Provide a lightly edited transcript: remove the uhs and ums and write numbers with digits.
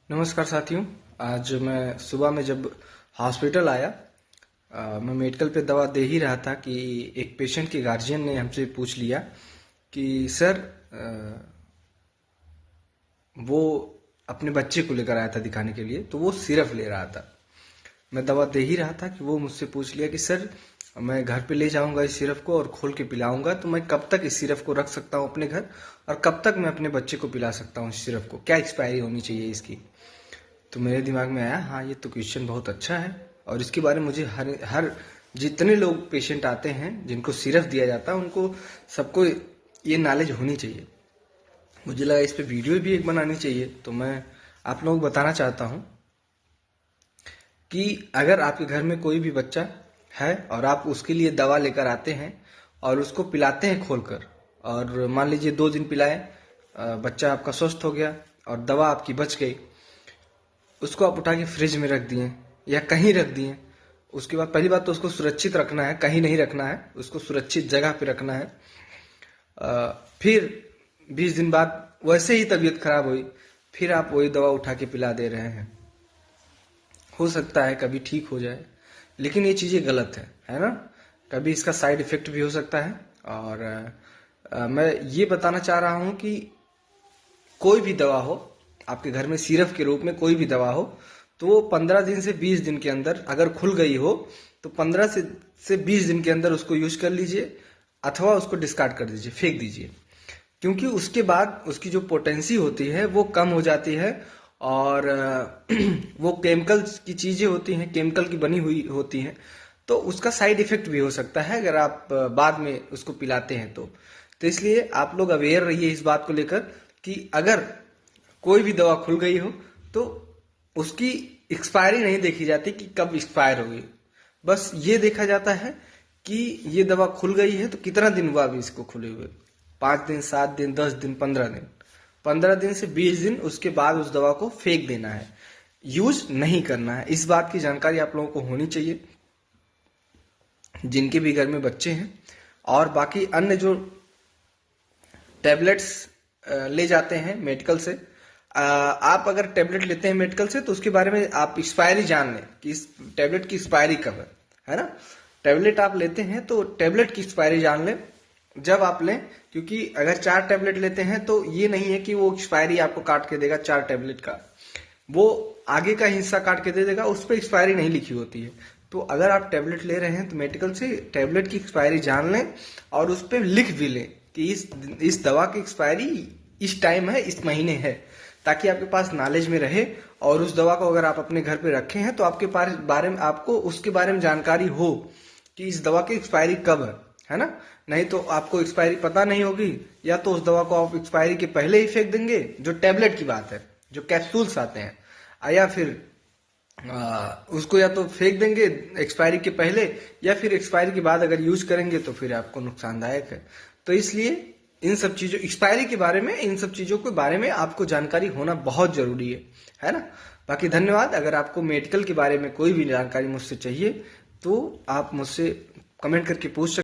नमस्कार साथियों। आज मैं सुबह में जब हॉस्पिटल आया, मैं मेडिकल पे दवा दे ही रहा था कि एक पेशेंट के गार्जियन ने हमसे पूछ लिया कि सर, वो अपने बच्चे को लेकर आया था दिखाने के लिए, तो वो सिरप ले रहा था। मैं दवा दे ही रहा था कि वो मुझसे पूछ लिया कि सर, मैं घर पे ले जाऊंगा इस सिरप को और खोल के पिलाऊंगा, तो मैं कब तक इस सिरप को रख सकता हूँ अपने घर, और कब तक मैं अपने बच्चे को पिला सकता हूँ इस सिरप को, क्या एक्सपायरी होनी चाहिए इसकी। तो मेरे दिमाग में आया, हाँ ये तो क्वेश्चन बहुत अच्छा है, और इसके बारे में मुझे हर हर जितने लोग पेशेंट आते हैं जिनको सिरप दिया जाता है उनको सबको ये नॉलेज होनी चाहिए। मुझे लगा इस पे वीडियो भी एक बनानी चाहिए। तो मैं आप लोगों को बताना चाहता हूँ कि अगर आपके घर में कोई भी बच्चा है और आप उसके लिए दवा लेकर आते हैं और उसको पिलाते हैं खोलकर, और मान लीजिए 2 दिन पिलाए, बच्चा आपका स्वस्थ हो गया और दवा आपकी बच गई, उसको आप उठा के फ्रिज में रख दिए या कहीं रख दिए। उसके बाद पहली बात तो उसको सुरक्षित रखना है, कहीं नहीं रखना है, उसको सुरक्षित जगह पे रखना है। फिर 20 दिन बाद वैसे ही तबीयत खराब हुई, फिर आप वही दवा उठा के पिला दे रहे हैं। हो सकता है कभी ठीक हो जाए, लेकिन ये चीजें गलत है ना। कभी इसका साइड इफेक्ट भी हो सकता है। और मैं ये बताना चाह रहा हूं कि कोई भी दवा हो, आपके घर में सिरप के रूप में कोई भी दवा हो, तो वो 15 दिन से 20 दिन के अंदर अगर खुल गई हो तो 15 से 20 दिन के अंदर उसको यूज कर लीजिए, अथवा उसको डिस्कार्ड कर दीजिए, फेंक दीजिए। क्योंकि उसके बाद उसकी जो पोटेंसी होती है वो कम हो जाती है, और वो केमिकल्स की चीजें होती हैं, केमिकल की बनी हुई होती हैं, तो उसका साइड इफेक्ट भी हो सकता है अगर आप बाद में उसको पिलाते हैं तो इसलिए आप लोग अवेयर रहिए इस बात को लेकर कि अगर कोई भी दवा खुल गई हो तो उसकी एक्सपायरी नहीं देखी जाती कि कब एक्सपायर होगी। बस ये देखा जाता है कि ये दवा खुल गई है तो कितना दिन हुआ अभी इसको खुले हुए, 5 दिन, 7 दिन, 10 दिन, 15 दिन। 15 दिन से 20 दिन उसके बाद उस दवा को फेंक देना है, यूज नहीं करना है। इस बात की जानकारी आप लोगों को होनी चाहिए जिनके भी घर में बच्चे हैं। और बाकी अन्य जो टैबलेट्स ले जाते हैं मेडिकल से, आप अगर टैबलेट लेते हैं मेडिकल से तो उसके बारे में आप एक्सपायरी जान लें कि इस टैबलेट की एक्सपायरी कब है ना। टैबलेट आप लेते हैं तो टैबलेट की एक्सपायरी जान लें जब आप लें, क्योंकि अगर 4 टैबलेट लेते हैं तो ये नहीं है कि वो एक्सपायरी आपको काट के देगा 4 टैबलेट का, वो आगे का हिस्सा काट के दे देगा, उस पर एक्सपायरी नहीं लिखी होती है। तो अगर आप टैबलेट ले रहे हैं तो मेडिकल से टैबलेट की एक्सपायरी जान लें और उस पर लिख भी लें कि इस दवा की एक्सपायरी इस टाइम है, इस महीने है, ताकि आपके पास नॉलेज में रहे। और उस दवा को अगर आप अपने घर पे रखे हैं तो आपके पास बारे में आपको उसके बारे में जानकारी हो कि इस दवा की एक्सपायरी कब है ना। नहीं तो आपको एक्सपायरी पता नहीं होगी, या तो उस दवा को आप एक्सपायरी के पहले ही फेंक देंगे, जो टैबलेट की बात है, जो कैप्सूल्स आते हैं, या फिर उसको या तो फेंक देंगे एक्सपायरी के पहले, या फिर एक्सपायरी के बाद अगर यूज करेंगे तो फिर आपको नुकसानदायक है। तो इसलिए इन सब चीजों, एक्सपायरी के बारे में, इन सब चीजों के बारे में आपको जानकारी होना बहुत जरूरी है ना। बाकी धन्यवाद। अगर आपको मेडिकल के बारे में कोई भी जानकारी मुझसे चाहिए तो आप मुझसे कमेंट करके पूछ सकते